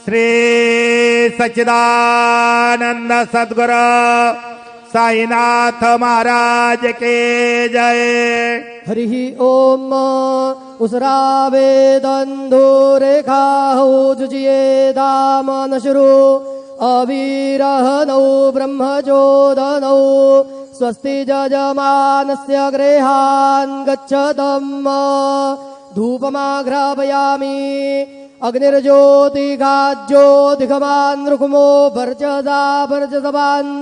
श्री सच्चिदानंद सद्गुरु साईनाथ महाराज के जय। हरि ओम उसरावे दंधो रेखा हो जुजिए दामन शुरु अवीरहनौ ब्रह्मचोदनौ स्वस्ति जजमानस्य गृहान् गच्छतम् धूपमाघ्रापयामि अग्निर्ज्योतिघाज्योतिघमान् रुक्मो भर्जसा भर्जसवान्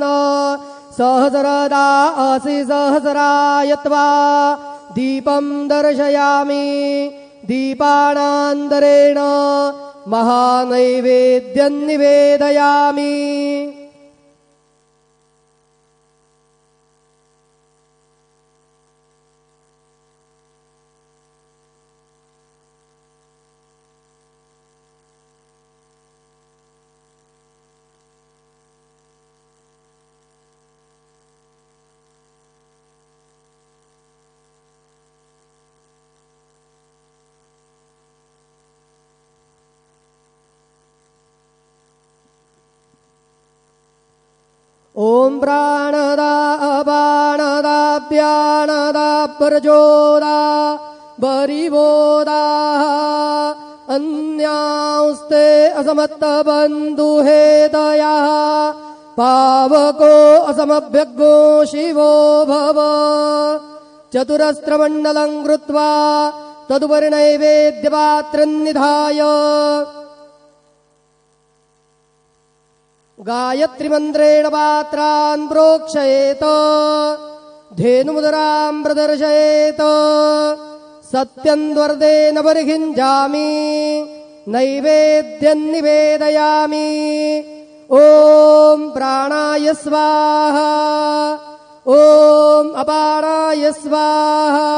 सहस्रदा असि सहस्रायत्वा दीपं दर्शयामि दीपानान्तरेण महानैवेद्यं निवेदयामि। ओम प्राणदा अपानदा प्यानदा प्रचोदा बरिवोदा अन्यांस्ते असमत्तबन्धुहेतया पावको असमभ्यग्गो शिवो भव। चतुरस्रमण्डलं कृत्वा तदुपरि नैवेद्यपात्रं निधाय गायत्री मंत्रेण पात्रान् प्रोक्षयेत धेनुमुद्रां प्रदर्शयेत सत्यन्वर्देन परिहिञ्जामि नैवेद्यं निवेदयामि। ओम प्राणाय स्वाहा ओम अपानाय स्वाहा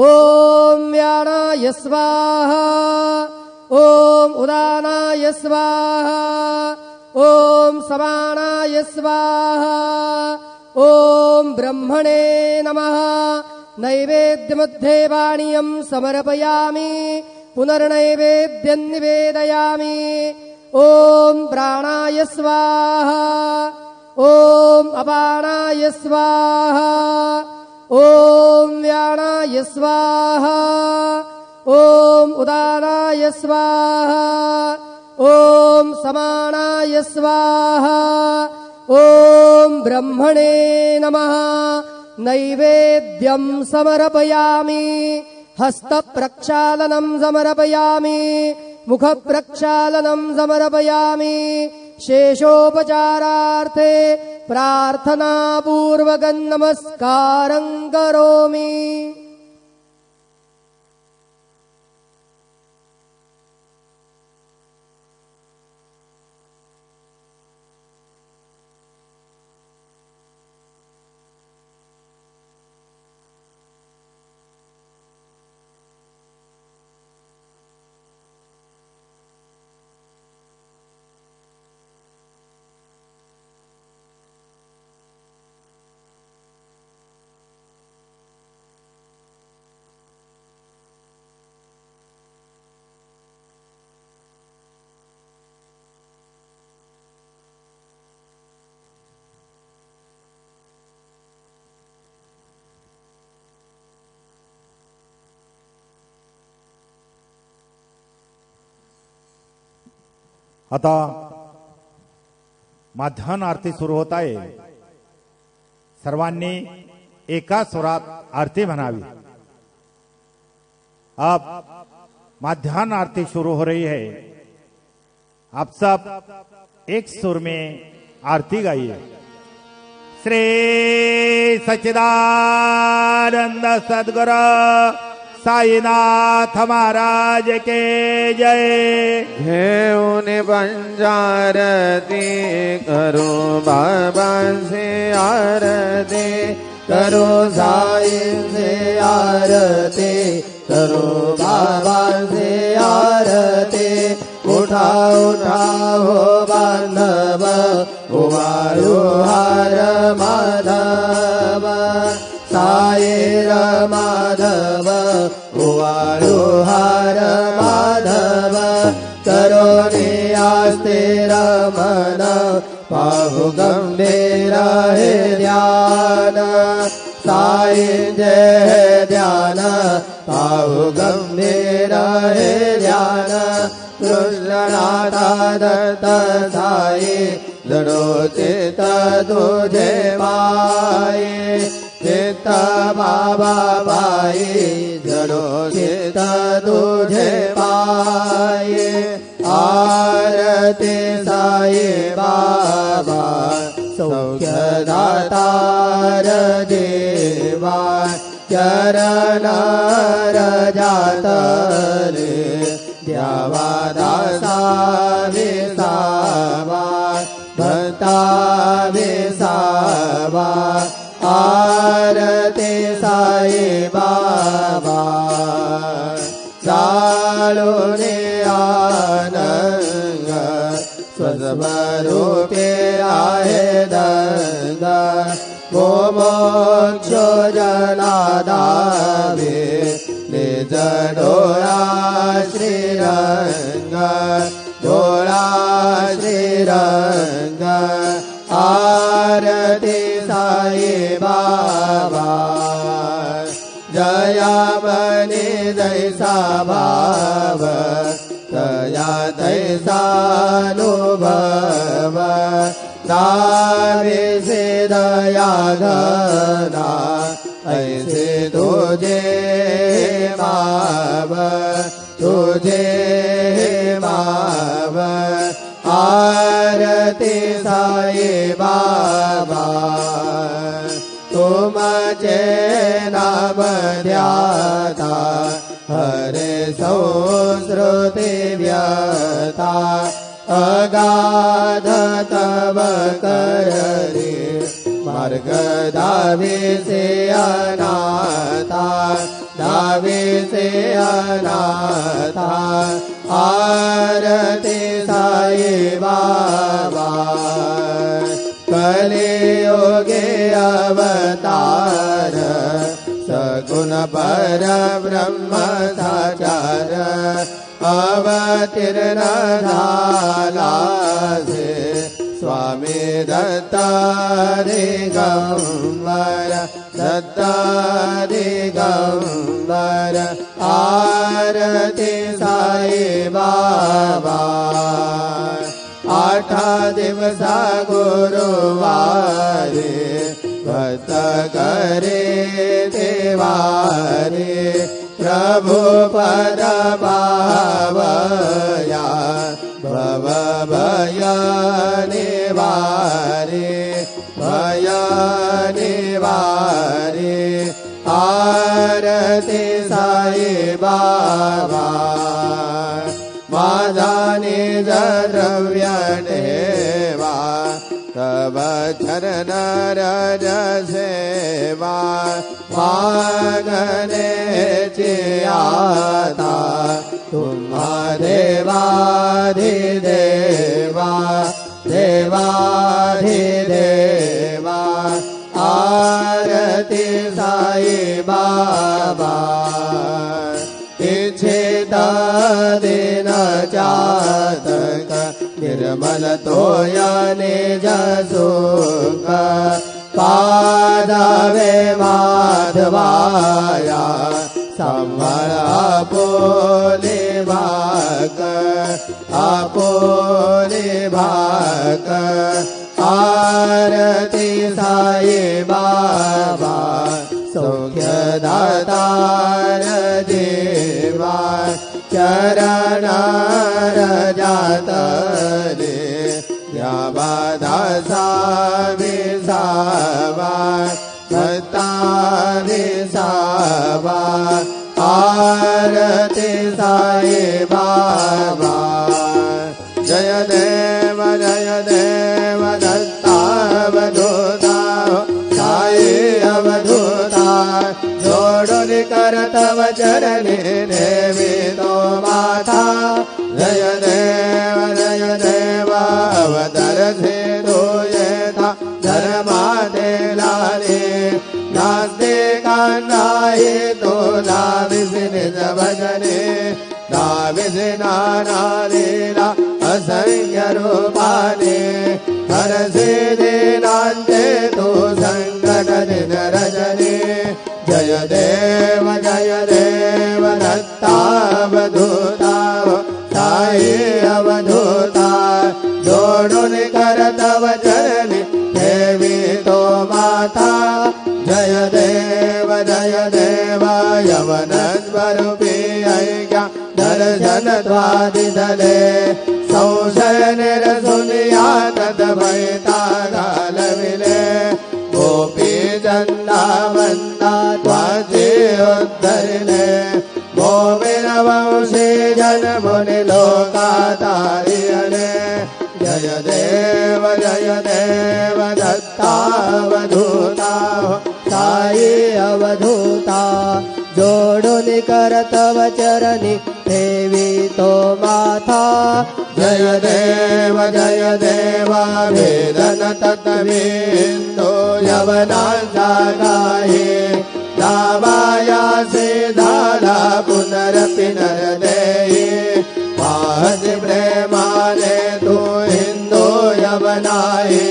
ओम व्यानाय स्वाहा ओम उदानाय स्वाहा ओम समानाय स्वाहा ओम ब्रह्मणे नमः। नैवेद्यमध्ये पानीयं समर्पयामि पुनर्नैवेद्यं निवेदयामि। ओम प्राणाय स्वाहा ओम अपानाय स्वाहा ओम व्यानाय स्वाहा ओम उदानाय स्वाहा ओम समानाय स्वाहा ओम ब्रह्मणे नमः। नैवेद्यं समर्पयामि हस्तप्रक्षालनं समर्पयामि मुखप्रक्षालनं समर्पयामि शेषोपचारार्थे प्रार्थनापूर्वकं नमस्कारं करोमि। आता माध्यान्ह आरती सुरू होत आहे। सर्वांनी एका सुरात आरती म्हणावी। अब माध्यान्ह आरती शुरू हो रही है। आप सब एक सुर में आरती गाइए। श्री सच्चिदानंद सद्गुरु साईनाथ महाराज के जय। घेऊने पंचारती करो बाबा से आरती करो साई से आरती करो बाबा से आरती। उठा उठा हो बांधव उवाळू हार माधव साईर माधव उवाळू हार माधव करो आस्ते रमन पाहु गंभीर हे ध्यान साई जय ध्यान पाहु गंभीर हे ध्यान कृष्णनाथा दत्त साई जड़ो चित तुझे पाए चित बाबा पाई जड़ो चित तुझे पाए आरती साई बाबा सौख्य दातार देवा चरण रजातले द्यावा दासा विसावा भक्ता विसावा आरती साई बाबा चालो ने आनंद स्वस्वरूपे आहे दंग मोक्षो जनादावे निज डोळा श्रीरंग डोळा श्रीरंग आरती साई बाबा जया बने जैसा भाव तया तैसानुभव नावे से दया घना ऐसे तुझे माव तुझे माव आरती साई बाबा तुमचे नाम ध्याता हरे संस्कृति व्यता अगाध तव कररे मार्ग दावे से अनाथा दावे से अनाथा आरती साई बाबा कलियुगे अवतार सगुण पर ब्रह्म साचार अवतीर्ण झाला से स्वामी दत्ता दिगंबर दत्ता दिगंबर आरती साई बाबा आठा दिवसा गुरुवारे भक्त करे देवारे प्रभु पद पावया भव भय निवारे भय निवारे आरती साई बाबा माझा निज द्रव्य देवा तव चरण रज सेवा मागने चियाता तुम्हा देवाधिदेवा देवाधिदेवा आरती साई बाबा इच्छित दिन चातक निर्मल तोया निज सुख पादवे माधवाया संवर आपोले भाग आपोले भाग आरती साई बाबा सौख्य दातार देवा चरण रजातले द्यावा दासा विसावा भक्ता विसावा आरती साई बाबा जय देव दत्तावधूता साई अवधूता जोड़ुन कर तव चरणे देवी तो माता जय देव अवतर से दोये था धर्मा दे लाले नास्ते का नाये तो नाविस निज भजने नाविधिनालीला असंख्य रूपाणि हरसि दीनान्ते तु संकट दिन रजनी जय देव दत्तावधूता साई अवधूता जोड़ुन कर तव चरणी देवी तो माता जय देव यवन स्वरूपी ऐक्या दर्शन द्वादिदले संशय निरसुनिया तद भयता गालविले गोपी चंदा वंदा त्वाचे उद्धरिले गोविंद वंशी जन मुनि लोका तारियले जय देव दत्तावधूता साई अवधूता जोड़ुन कर तव चरणी देवी तो माता जय देव वेदन तत्विन्दो यवनांसा गाये नावाया से दाला पुनरपि नरदेहि पाहस प्रेमाने तु हिंदो यवनाये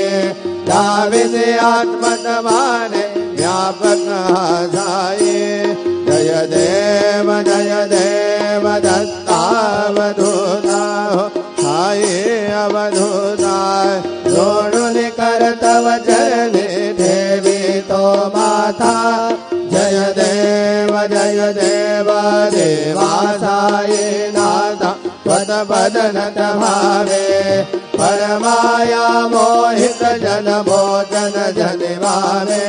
दाविद आत्मतमाने व्यापक जाये जय देव दत्तावधूता हाये अवधूता जोड़ुन कर तव चरणी देवी तो माता जय देव देवासाये नाथा त्वत बदनत भावे परमाया मोहित जन भोजन जनिवावे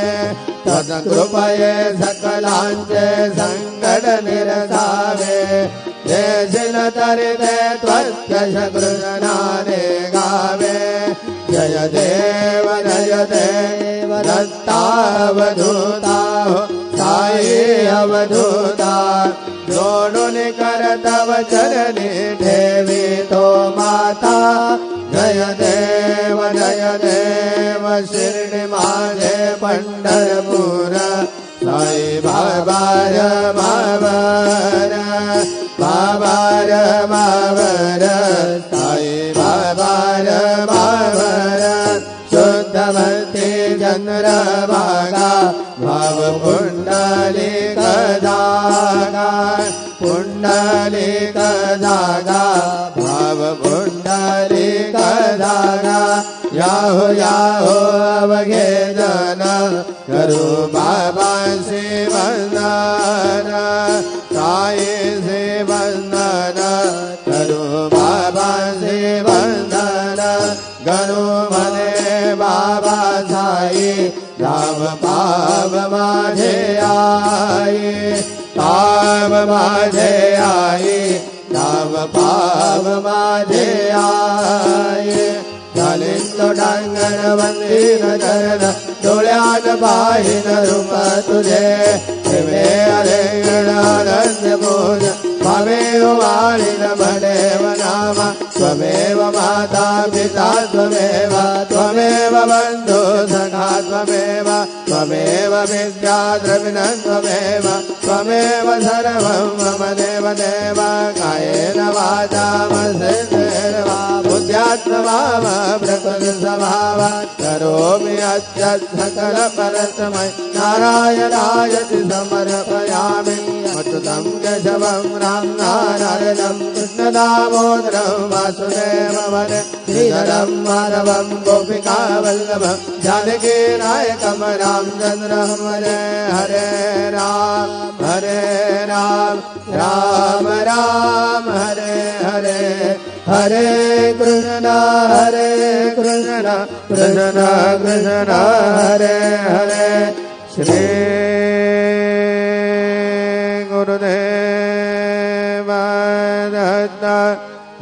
त्वत कृपये सकलांचे संकट निरसावे देशिल तरिते त्वत्यश कृष्णाने गावे जय देव दत्तावधूता साई अवधूता जोड़ुन कर तव चरणी देवी तो माता जय देव शिरडी माझे पंढरपूर साई बाबार मावर साई बाबार मावर शुद्ध भक्ति चंद्रभागा भाव पुंडलिक धागा भाव पुंडलिक धागा याहो अवघे जन करो बाबा से वंदन साई से वंदन करो बाबा से वंदन गणो मने बाबा साई राम पाव माझे आई पाव माझे आई राम पाव माझे आई झालिंदो डांगर वंदीन चरण डोळ्यान पाहिन रूप तुझे प्रेमे अरेंगणानंद बोध त्वमेव वालिन भदेव नाम त्वमेव माता पिता त्वमेव बन्धु सखा त्वमेव विद्या द्रविणं त्वमेव सर्वं मम देव कायेन वाचा मनसेन्द्रियैर्वा बुद्ध्यात्मना प्रकृति स्वभाव करोमि अच्युत सकल परस्मै नारायणायति समर्पयामि अच्युतं केशवं राम नारायणं कृष्ण दामोदरं वासुदेवं श्रीधरं माधवं गोपिका वल्लभं जानकी नायकं रामचन्द्रं हरे राम राम राम हरे हरे कृष्ण कृष्ण कृष्ण हरे श्री गुरुदेव दत्त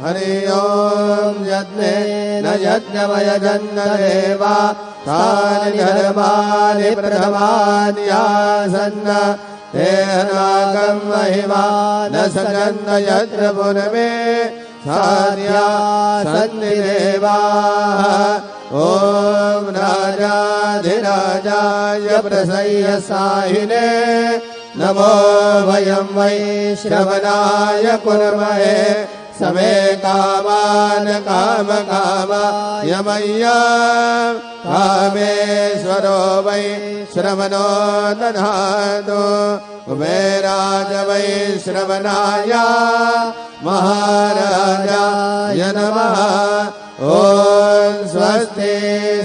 हरि ओम यज्ञे न यज्ञमय जन्नदेवा तानि धर्मानि प्रथमान्यासन्न तेनागं महिमा न सकन्न यत्र पुनमे सार्या सन्निदेवाः ओम राजाधिराजाय प्रसह्य साहिने नमो वयं वै श्रवणाय कुर्महे समे कामान् कामकामाय मह्यं कामेश्वरो वै श्रवणो दधातु कुबेराज वै श्रवणाय महाराजाय नमः ॐ स्वस्ति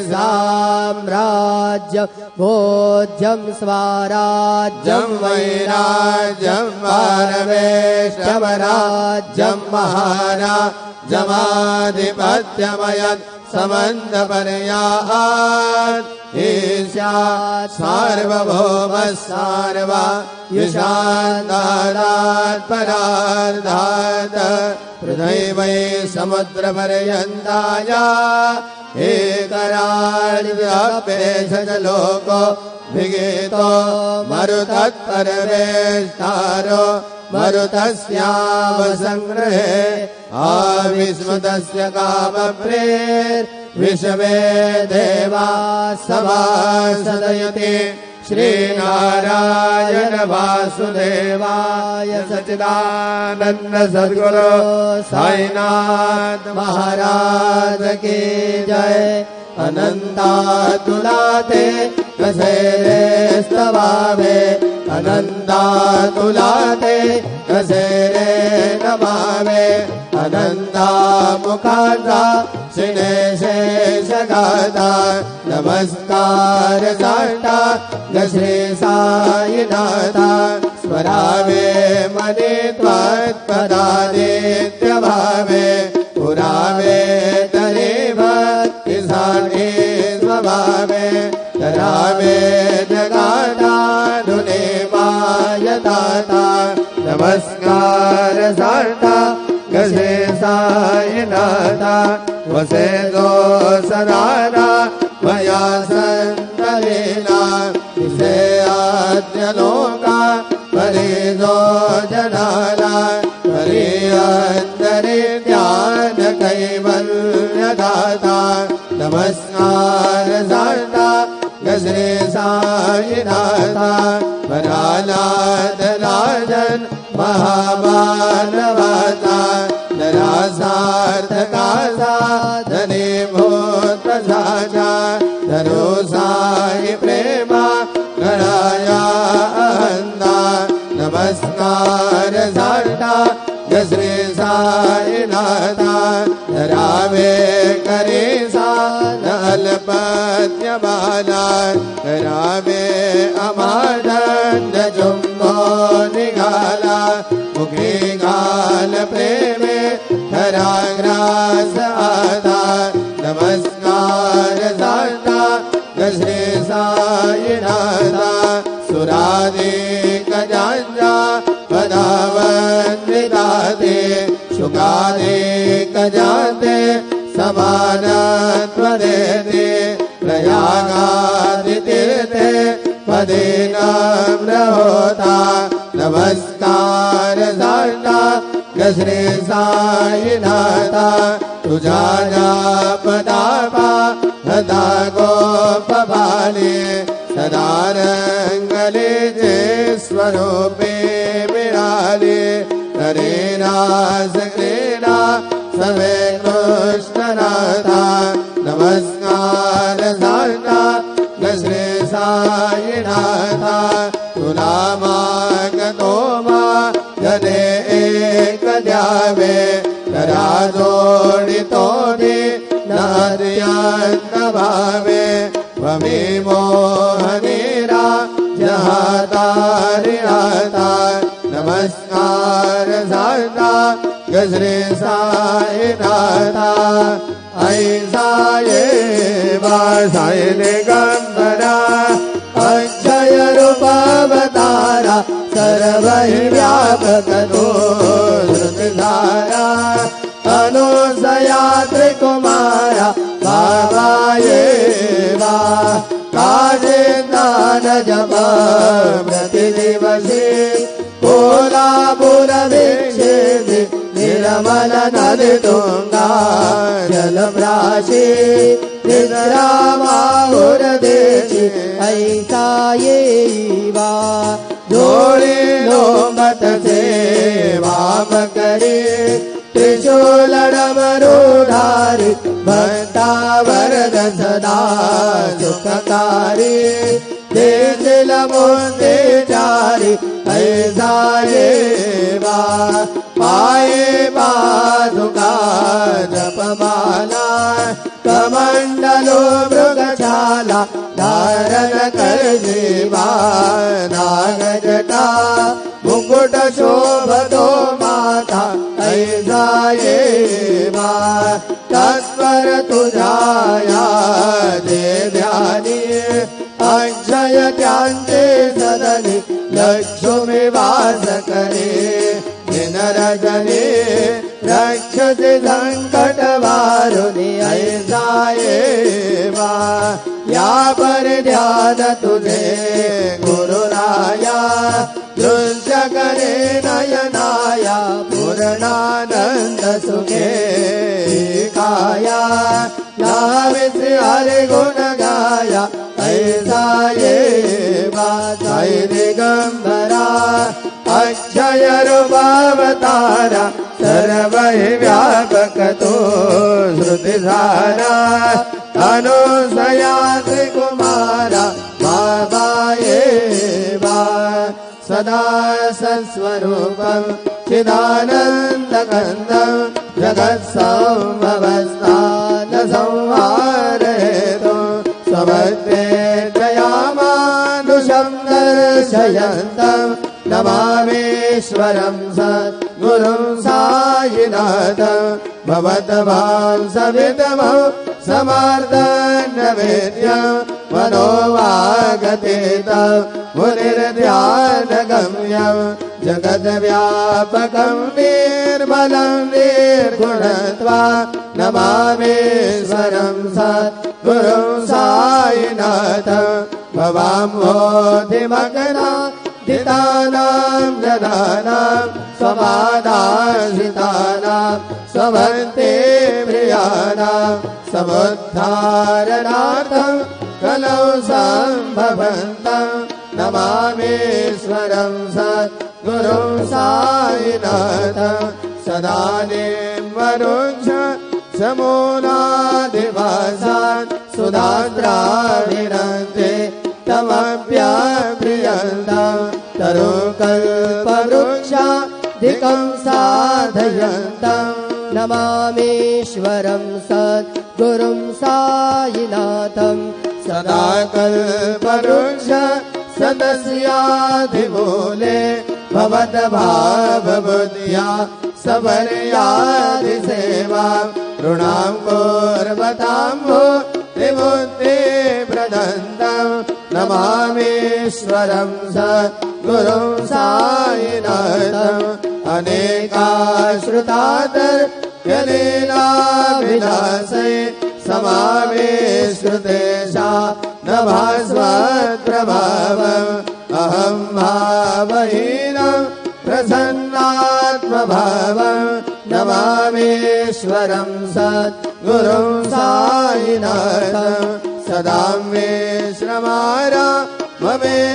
साम्राज्यं भोज्यं स्वराज्यं वैराज्यं पारमेष्ठवराज्यं महाराजमाधिपत्यमयत् समन्तपर्यात् ईशात् सार्वभौमः सार्वयुषान्तादात् परार्धात् पृथ्वी समुद्रपर्यन्ताय एकराळ्व्याप्येषलोको विगीतो मरुतत्परमेष्ठारो मरुतस्यावसङ्ग्रहे आविस्मृतस्य कामप्रेर्विश्वे देवा सभासदयते श्रीनारायण वासुदेवाय सच्चिदानंद सद्गुरु साईनाथ महाराज की जय। अनंतातुलाते कसेरे स्तवावे अनंतातुलाते कसेरे नमावे अनंता मुखाता शिनेशेषगाता नमस्कार साष्टा श्री साईनाथा स्मरावे मने त्वत्पदादित्यभावे पुरावे तरे भक्तिसाने स्वभावे तरावे जगादानुने मायताता नमस्कार साष्टा श्री साईनाथा वसे दो सदाना मया संतलीला इसे आद्यलोका परिदो जनाला परि अंतरे ध्यान कैवल्यदाता नमस्कार साष्टा श्री साईनाथा परानाथ राजन महामानवाता नरासार्थका साधने भूत साजा धरो साई प्रेमा गणाया अहंदा नमस्कार साष्टा श्री साईनाथा धरावे करे सा नलपत्यमाला धरावे अमादंड जुम्बो निगाला मुखे गाल प्रेमे धराग्रास आदा नमस्कार साष्टा श्री साईनाथा सुरादिक जांजा पदावन्दिताते शुकादिक जाते समानत्वदेते प्रयागादितीर्थे पदे नम्र होता नमस्कार साष्टा श्री साईनाथा तुझा जापदापा हता गोपबाले सदा रंगले जे स्वरूपे मिळाले हरे रास क्रीडा सवे कृष्णनाथा नमस्कार साष्टा श्री साईनाथा तुला मागतो मा जने एक द्यावे करा जोडितो दे नार्यांत भावे वमे मोहनेरा जहाता रिहाता नमस्कार साष्टा श्री साईनाथा ऐसा ये वासाय दिगंबरा अक्षय रूपावतारा सर्वहि व्यापक तो श्रुतिधारा अनुसया त्रिकुमारा बाबा ये वा काजे दान जप प्रतिदिवसे कोलापुर विक्षेपे निर्मल नदी तुंगा जलप्राशी निद्रा माहुर देशी ऐसा ये वा जोड़ी नाम करे त्रिशूलडमरूधारि भक्ता वरद सदा सुखकारी देशिलमुंदे चारि ऐसा ये पाए पादुका जपमाला कमंडलो मृगशाला धारण कर जीवा नागजटा मुकुट शोभतो माता ऐसा ये तत्पर तुझाया दे ध्यानी अक्षय त्यांचे सदनी लक्ष्मी वास करे दिन रजनी रक्षते संकट वारुणी ऐसा ये या पर ध्यान तुझे गुरुराया दृश्य करे नयनाया पूर्णानंद सुखे काया नावित हरि गुण गाया ऐसा ये साई दिगंबरा अक्षय रूपावतारा सर्व व्यापक तो श्रुतिधारा अनुसयाति कुमारा बाबा ये सदा सस्वरूपं चिदानन्दकन्दं जगत्संभवस्थान संहारहेतु स्वभक्ते दयामानुषं दर्शयन्तं नमामीश्वरं सद्गुरुं सायिनाथं भवद्भां सवितमं समर्दन्यवेद्यं मनोवागतीतं मुनिर्ध्यानगम्यं जगद्व्यापकं निर्मलं निर्गुणत्वा नमामीश्वरं सद्गुरुं सायिनाथं भवाम्भोधिमग्ना धितानां जनानां स्वबाधाश्रितानां स्वभक्ति प्रियाणां समुद्धारणार्थं कलौ सम्भवन्तं नमामीश्वरं सद्गुरुं सायिनाथं सदानीं वरुष समूलादिवासान् सुधाद्राभिरन्ते तमप्यप्रियन्तं तरुकल्पवृक्षादिकं साधयन्तं नमामीश्वरं सद्गुरुं सायिनाथं सदा कल्पवृक्ष सदस्याधिमूले भवद्भावबुद्ध्या सवर्यादिसेवा ऋणां कुर्वताम्भो विमुक्ति प्रदन्तं नमामीश्वरं सद्गुरुं सायिनाथम् अनेकाश्रुतातर्यलीलाविलासे समावेश्रुतेषा न भास्वत्प्रभावम् अहं भावहीनं प्रसन्नात्मभावम् नमामीश्वरं सद्गुरुं सायिनाथम् सदा मे श्रमारा ममेवाभिरामम्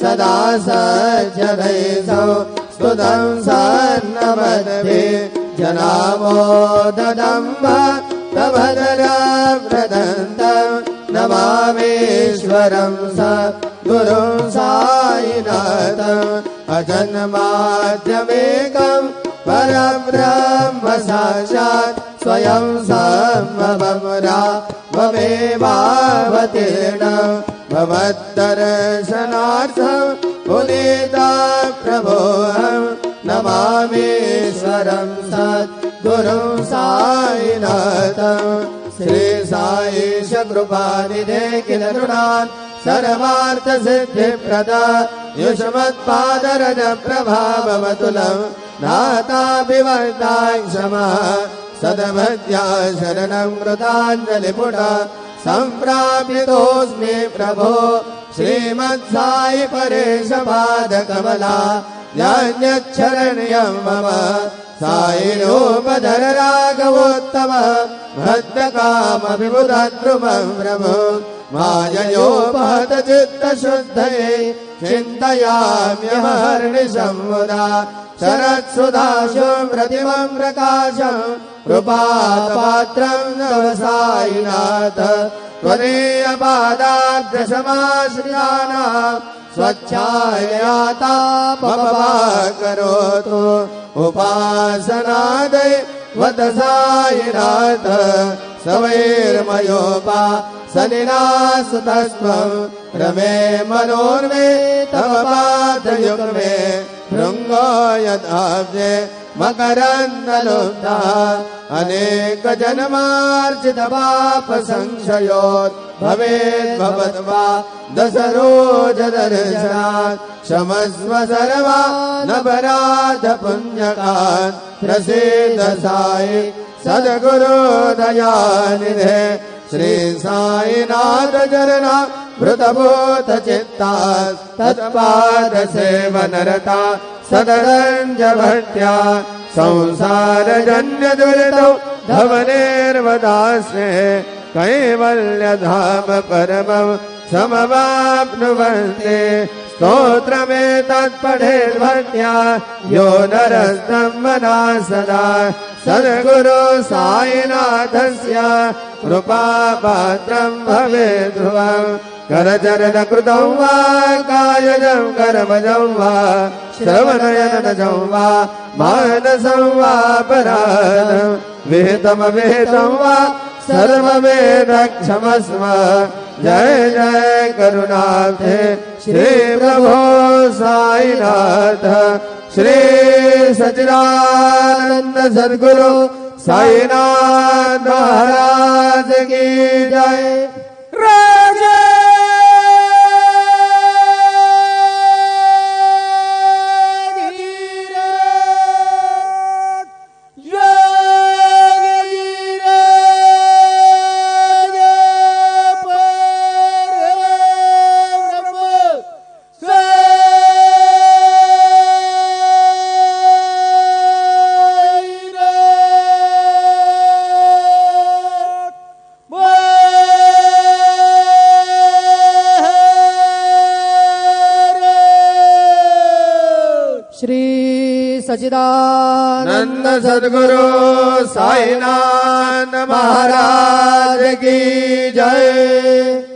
सदा सज्जनैषौ स्तुतं सन्नमद्भि जनामोददम्भ तभद्रव्रदन्तं नमामीश्वरं सद्गुरुं सायिनाथम् अजन्माद्यमेकं परब्रह्म साक्षात् स्वयं सम्भवमुरा ममेवावतीर्णं भवद्दर्शनार्थं पुनीता प्रभोऽहं नमामीश्वरं सद्गुरुं सायिनाथम् श्री साईश कृपानिधे किल नृणान् सर्वार्थसिद्धिप्रदा युष्मत्पादरज प्रभावमतुलं नाथाभिवर्तां क्षमा सदभक्त्या शरणं कृताञ्जलिपुटा सम्प्राप्तोऽस्मि प्रभो श्रीमत्साई परेशपादकमला ज्ञानच्छरण्यं मम साईरूपधर राघवोत्तम भक्तकामभिबुधद्रुमं प्रभो माययोपहत चित्तशुद्धये चिन्तयाम्यहर्निशं मुदा शरत्सुधाशुं प्रतिमं प्रकाशं कृपापात्रं नव साईनाथ त्वदीयपादाब्जसमाश्रितानां स्वच्छायातापमा करोतु उपासनादे वद साईनाथ सवैर्मयोपासनिनासुतस्त्वं रमे मनोर्मे तव पादयुग्मे भृङ्गो यदाब्जे मकरन्दलुब्धा अनेक जन्मार्जित पाप संशयोत् भवेद्भवद्वा दशरोज दर्शनात् क्षमस्व सर्वा नवराध पुण्यकान् प्रसीद साई सद्गुरु दयानिधे श्री साईनाथ चरणा भृतभूत चित्ता तत्पाद सेवनरता सदरंज भट्या संसार जन्य दुरितौ धवनेर्वदास्ये कैवल्य धाम परमं समवाप्नुवन्ते स्तोत्रमेतत्पठेद्भक्त्या यो नरस्तं मना सदा सद्गुरु साईनाथस्य कृपापात्रं भवेत् ध्रुवम् करचरण कृतं वा कायजं कर्मजं वा श्रवणयनजं वा मानसं वा परायणं विहितमविहितं वा सर्वमेव क्षमस्व जय जय करुणाब्धे श्री प्रभो साईनाथ श्री सच्चिदानंद सद्गुरु साईनाथ महाराज की जय। सच्चिदानंद सद्गुरु साईनाथ महाराज की जय।